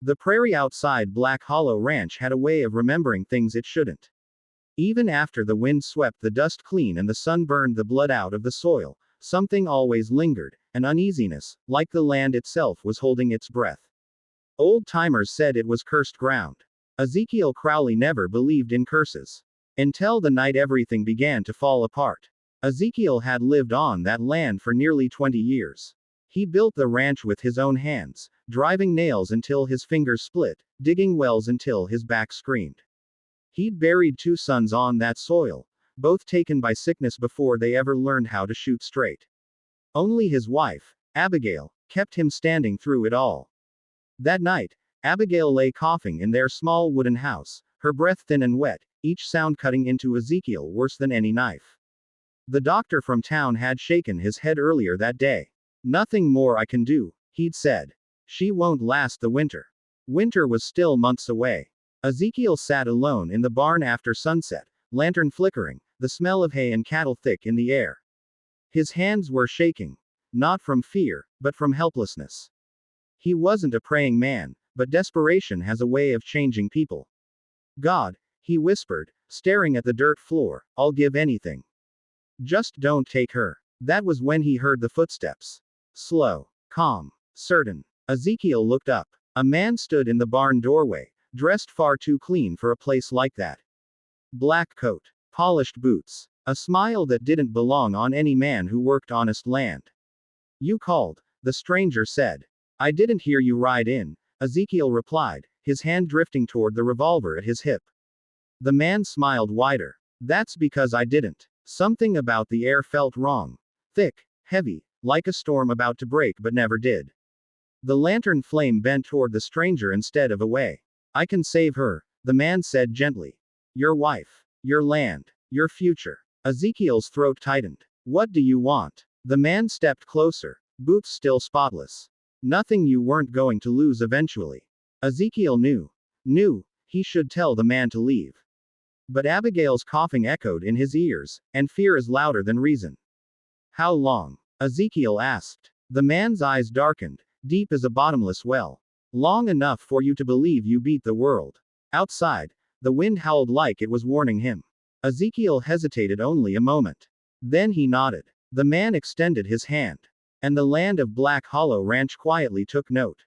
The prairie outside Black Hollow Ranch had a way of remembering things it shouldn't. Even after the wind swept the dust clean and the sun burned the blood out of the soil, something always lingered, an uneasiness, like the land itself was holding its breath. Old timers said it was cursed ground. Ezekiel Crowley never believed in curses. Until the night everything began to fall apart. Ezekiel had lived on that land for nearly 20 years. He built the ranch with his own hands, driving nails until his fingers split, digging wells until his back screamed. He'd buried 2 sons on that soil, both taken by sickness before they ever learned how to shoot straight. Only his wife, Abigail, kept him standing through it all. That night, Abigail lay coughing in their small wooden house, her breath thin and wet, each sound cutting into Ezekiel worse than any knife. The doctor from town had shaken his head earlier that day. "Nothing more I can do," he'd said. "She won't last the winter." Winter was still months away. Ezekiel sat alone in the barn after sunset, lantern flickering, the smell of hay and cattle thick in the air. His hands were shaking. Not from fear, but from helplessness. He wasn't a praying man, but desperation has a way of changing people. "God," he whispered, staring at the dirt floor, "I'll give anything. Just don't take her." That was when he heard the footsteps. Slow, calm, certain. Ezekiel looked up. A man stood in the barn doorway, dressed far too clean for a place like that. Black coat, polished boots, a smile that didn't belong on any man who worked honest land. "You called," the stranger said. "I didn't hear you ride in," Ezekiel replied, his hand drifting toward the revolver at his hip. The man smiled wider. "That's because I didn't." Something about the air felt wrong. Thick, heavy, like a storm about to break but never did. The lantern flame bent toward the stranger instead of away. "I can save her," the man said gently. "Your wife. Your land. Your future." Ezekiel's throat tightened. "What do you want?" The man stepped closer, boots still spotless. "Nothing you weren't going to lose eventually." Ezekiel knew he should tell the man to leave. But Abigail's coughing echoed in his ears, and fear is louder than reason. "How long?" Ezekiel asked. The man's eyes darkened, deep as a bottomless well. "Long enough for you to believe you beat the world." Outside, the wind howled like it was warning him. Ezekiel hesitated only a moment. Then he nodded. The man extended his hand. And the land of Black Hollow Ranch quietly took note.